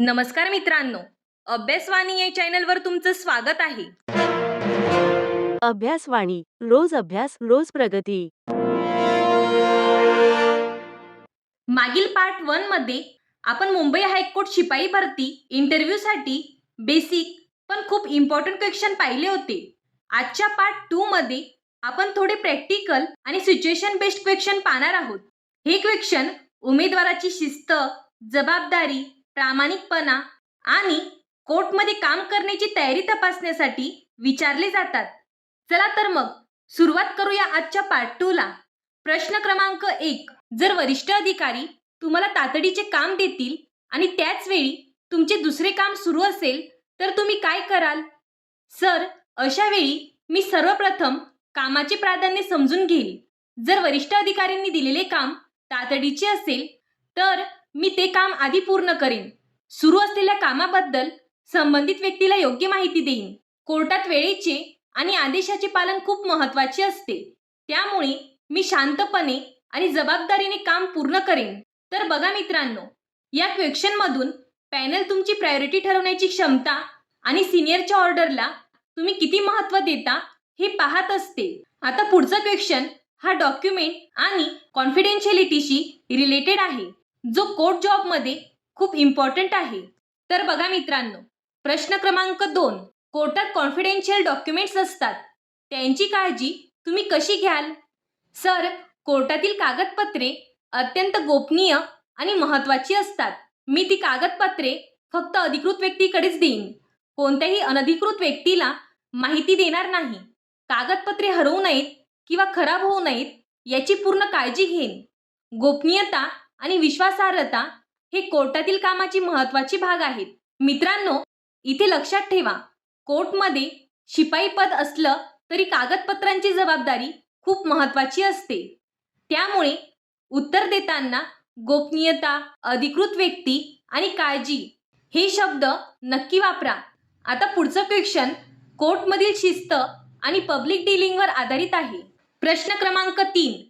नमस्कार मित्रांनो, अभ्यासवाणी या चॅनलवर तुमचं स्वागत आहे. अभ्यासवाणी रोज अभ्यास रोज प्रगती. मागील पार्ट 1 मध्ये आपण मुंबई हायकोर्ट शिपाई भरती इंटरव्ह्यूसाठी बेसिक पण खूप इम्पॉर्टंट क्वेश्चन पाहिले होते. आजच्या पार्ट 2 मध्ये आपण थोडे प्रॅक्टिकल आणि सिच्युएशन बेस्ड क्वेश्चन पाहणार आहोत. हे क्वेश्चन उमेदवाराची शिस्त, जबाबदारी, प्रामाणिकपणा आणि कोर्टमध्ये काम करण्याची तयारी तपासण्यासाठी विचारले जातात. चला तर मग सुरुवात करूया आजच्या पार्ट 2 ला. प्रश्न क्रमांक 1. जर वरिष्ठ अधिकारी तुम्हाला तातडीचे काम देतील आणि त्याच वेळी तुमचे दुसरे काम सुरू असेल तर तुम्ही काय कराल? सर, अशा वेळी मी सर्वप्रथम कामाचे प्राधान्य समजून घेईल. जर वरिष्ठ अधिकाऱ्यांनी दिलेले काम तातडीचे असेल तर मी ते काम आधी पूर्ण करेन. सुरू असलेल्या कामाबद्दल संबंधित व्यक्तीला योग्य माहिती देईन. कोर्टात वेळेचे आणि आदेशाचे पालन खूप महत्त्वाचे असते, त्यामुळे मी शांतपणे आणि जबाबदारीने काम पूर्ण करेन. तर बघा मित्रांनो, या क्वेश्चनमधून पॅनल तुमची प्रायोरिटी ठरवण्याची क्षमता आणि सिनियरच्या ऑर्डरला तुम्ही किती महत्त्व देता हे पाहत असते. आता पुढचा क्वेश्चन हा डॉक्युमेंट आणि कॉन्फिडेन्शियलिटीशी रिलेटेड आहे, जो कोर्ट जॉबमध्ये खूप इम्पॉर्टंट आहे. तर बघा मित्रांनो, प्रश्न क्रमांक 2. कोर्टात कॉन्फिडेन्शियल डॉक्युमेंट्स असतात, त्यांची काळजी तुम्ही कशी घ्याल? सर, कोर्टातील कागदपत्रे अत्यंत गोपनीय आणि महत्त्वाची असतात. मी ती कागदपत्रे फक्त अधिकृत व्यक्तीकडेच देईन. कोणत्याही अनधिकृत व्यक्तीला माहिती देणार नाही. कागदपत्रे हरवू नयेत किंवा खराब होऊ नयेत याची पूर्ण काळजी घेईन. गोपनीयता आणि विश्वासार्हता हे कोर्टातील कामाची महत्त्वाची भाग आहेत. मित्रांनो, इथे लक्षात ठेवा, कोर्टमध्ये शिपाई पद असलं तरी कागदपत्रांची जबाबदारी खूप महत्त्वाची असते. त्यामुळे उत्तर देताना गोपनीयता, अधिकृत व्यक्ती आणि काळजी हे शब्द नक्की वापरा. आता पुढचं क्वेश्चन कोर्टमधील शिस्त आणि पब्लिक डीलिंगवर आधारित आहे. प्रश्न क्रमांक 3.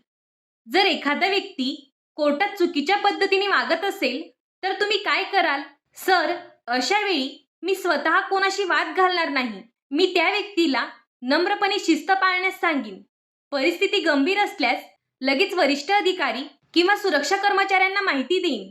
जर एखादा व्यक्ती कोर्टात चुकीच्या पद्धतीने वागत असेल तर तुम्ही काय कराल? सर, अशा वेळी मी स्वतः कोणाशी वाद घालणार नाही. मी त्या व्यक्तीला नम्रपणे शिस्त पाळण्यास सांगीन. परिस्थिती गंभीर असल्यास लगेच वरिष्ठ अधिकारी किंवा सुरक्षा कर्मचाऱ्यांना माहिती देईन.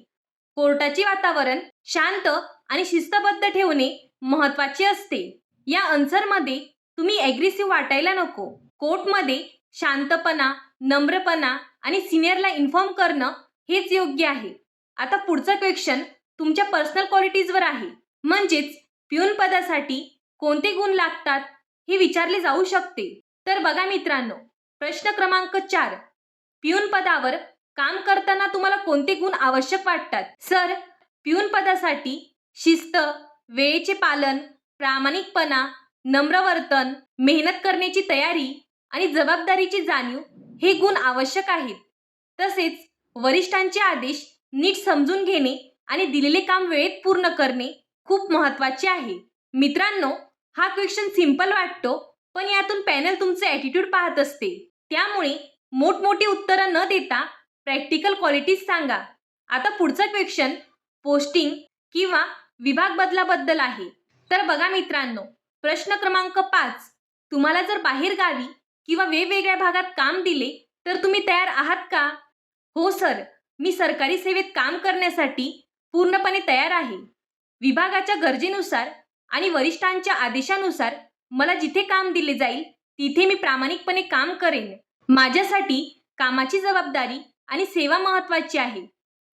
कोर्टाचे वातावरण शांत आणि शिस्तबद्ध ठेवणे महत्त्वाचे असते. या आन्सरमध्ये तुम्ही ॲग्रेसिव्ह वाटायला नको. कोर्टमध्ये शांतपणा, नम्रपणा आणि सिनियरला इन्फॉर्म करणं हेच योग्य आहे. आता पुढचा क्वेश्चन तुमच्या पर्सनल क्वालिटीजवर आहे, म्हणजेच प्यून पदासाठी कोणते गुण लागतात हे विचारले जाऊ शकते. तर बघा मित्रांनो, प्रश्न क्रमांक 4. प्यून पदावर काम करताना तुम्हाला कोणते गुण आवश्यक वाटतात? सर, प्यून पदासाठी शिस्त, वेळेचे पालन, प्रामाणिकपणा, नम्र वर्तन, मेहनत करण्याची तयारी आणि जबाबदारीची जाणीव हे गुण आवश्यक आहेत. तसेच वरिष्ठांचे आदेश नीट समजून घेणे आणि दिलेले काम वेळेत पूर्ण करणे खूप महत्त्वाचे आहे. मित्रांनो, हा क्वेश्चन सिंपल वाटतो, पण यातून पॅनल तुमचे ॲटिट्यूड पाहत असते. त्यामुळे मोठमोठी उत्तरं न देता प्रॅक्टिकल क्वालिटीज सांगा. आता पुढचा क्वेश्चन पोस्टिंग किंवा विभाग बदलाबद्दल आहे. तर बघा मित्रांनो, प्रश्न क्रमांक 5. तुम्हाला जर बाहेर गावी किंवा वेगवेगळ्या भागात काम दिले तर तुम्ही तयार आहात का? हो सर, मी सरकारी सेवेत काम करण्यासाठी पूर्णपणे तयार आहे. विभागाच्या गरजेनुसार आणि वरिष्ठांच्या आदेशानुसार मला जिथे काम दिले जाईल तिथे मी प्रामाणिकपणे काम करेन. माझ्यासाठी कामाची जबाबदारी आणि सेवा महत्त्वाची आहे.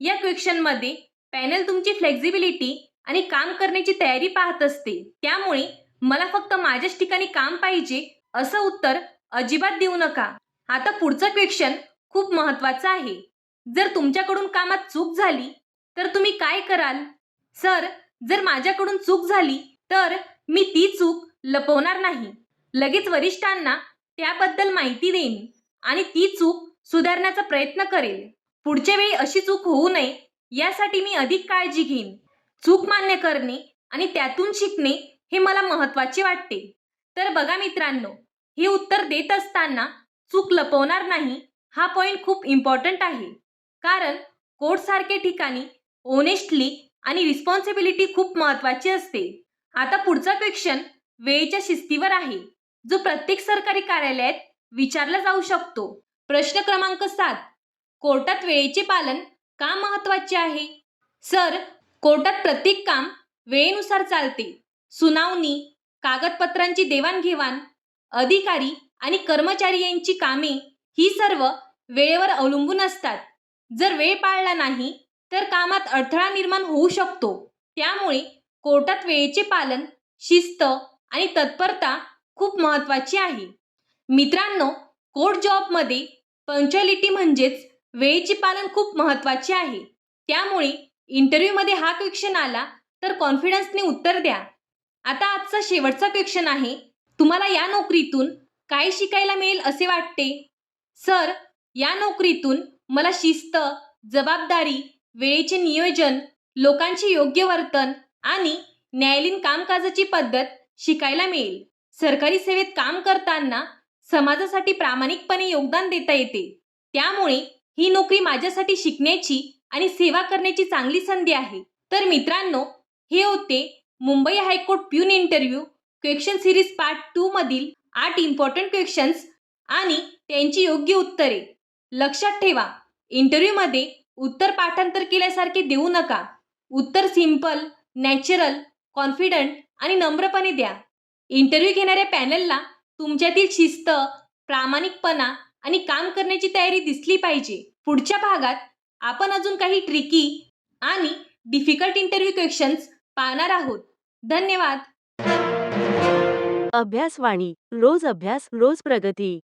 या क्वेश्चनमध्ये पॅनल तुमची फ्लेक्झिबिलिटी आणि काम करण्याची तयारी पाहत असते. त्यामुळे मला फक्त माझ्याच ठिकाणी काम पाहिजे असं उत्तर अजिबात देऊ नका. आता पुढचं क्वेश्चन खूप महत्त्वाचं आहे. जर तुमच्याकडून कामात चूक झाली तर तुम्ही काय कराल? सर, जर माझ्याकडून चूक झाली तर मी ती चूक लपवणार नाही. लगेच वरिष्ठांना त्याबद्दल माहिती देईन आणि ती चूक सुधारण्याचा प्रयत्न करेल. पुढच्या वेळी अशी चूक होऊ नये यासाठी मी अधिक काळजी घेईन. चूक मान्य करणे आणि त्यातून शिकणे हे मला महत्त्वाचे वाटते. तर बघा मित्रांनो, हे उत्तर देत असताना चूक लपवणार नाही हा पॉईंट खूप इम्पॉर्टंट आहे. कारण कोर्टसारख्या ठिकाणी ओनेस्टली आणि रिस्पॉन्सिबिलिटी खूप महत्त्वाची असते. आता पुढचा क्वेश्चन वेळेच्या शिस्तीवर आहे, जो प्रत्येक सरकारी कार्यालयात विचारला जाऊ शकतो. प्रश्न क्रमांक 7. कोर्टात वेळेचे पालन का महत्त्वाचे आहे? सर, कोर्टात प्रत्येक काम वेळेनुसार चालते. सुनावणी, कागदपत्रांची देवाणघेवाण, अधिकारी आणि कर्मचारी यांची कामे ही सर्व वेळेवर अवलंबून असतात. जर वेळ पाळला नाही तर कामात अडथळा निर्माण होऊ शकतो. त्यामुळे कोर्टात वेळेचे पालन, शिस्त आणि तत्परता खूप महत्त्वाची आहे. मित्रांनो, कोर्ट जॉबमध्ये पंक्च्युअलिटी म्हणजेच वेळेचे पालन खूप महत्त्वाचे आहे. त्यामुळे इंटरव्ह्यूमध्ये हा क्वेश्चन आला तर कॉन्फिडन्सने उत्तर द्या. आता आजचा शेवटचा क्वेश्चन आहे, तुम्हाला या नोकरीतून काय शिकायला मिळेल असे वाटते? सर, या नोकरीतून मला शिस्त, जबाबदारी, वेळेचे नियोजन, लोकांचे योग्य वर्तन आणि न्यायालयीन कामकाजाची पद्धत शिकायला मिळेल. सरकारी सेवेत काम करताना समाजासाठी प्रामाणिकपणे योगदान देता येते. त्यामुळे ही नोकरी माझ्यासाठी शिकण्याची आणि सेवा करण्याची चांगली संधी आहे. तर मित्रांनो, हे होते Mumbai high court peon interview question series part 2 मधील 8 इम्पॉर्टंट क्वेश्चन्स आणि त्यांची योग्य उत्तरे. लक्षात ठेवा, इंटरव्ह्यूमध्ये उत्तर पाठांतर केल्यासारखे देऊ नका. उत्तर सिंपल, नॅचरल, कॉन्फिडंट आणि नम्रपणे द्या. इंटरव्ह्यू घेणाऱ्या पॅनलला तुमच्यातील शिस्त, प्रामाणिकपणा आणि काम करण्याची तयारी दिसली पाहिजे. पुढच्या भागात आपण अजून काही ट्रिकी आणि डिफिकल्ट इंटरव्ह्यू क्वेश्चन्स पाहणार आहोत. धन्यवाद. अभ्यासवाणी. रोज अभ्यास, रोज प्रगती.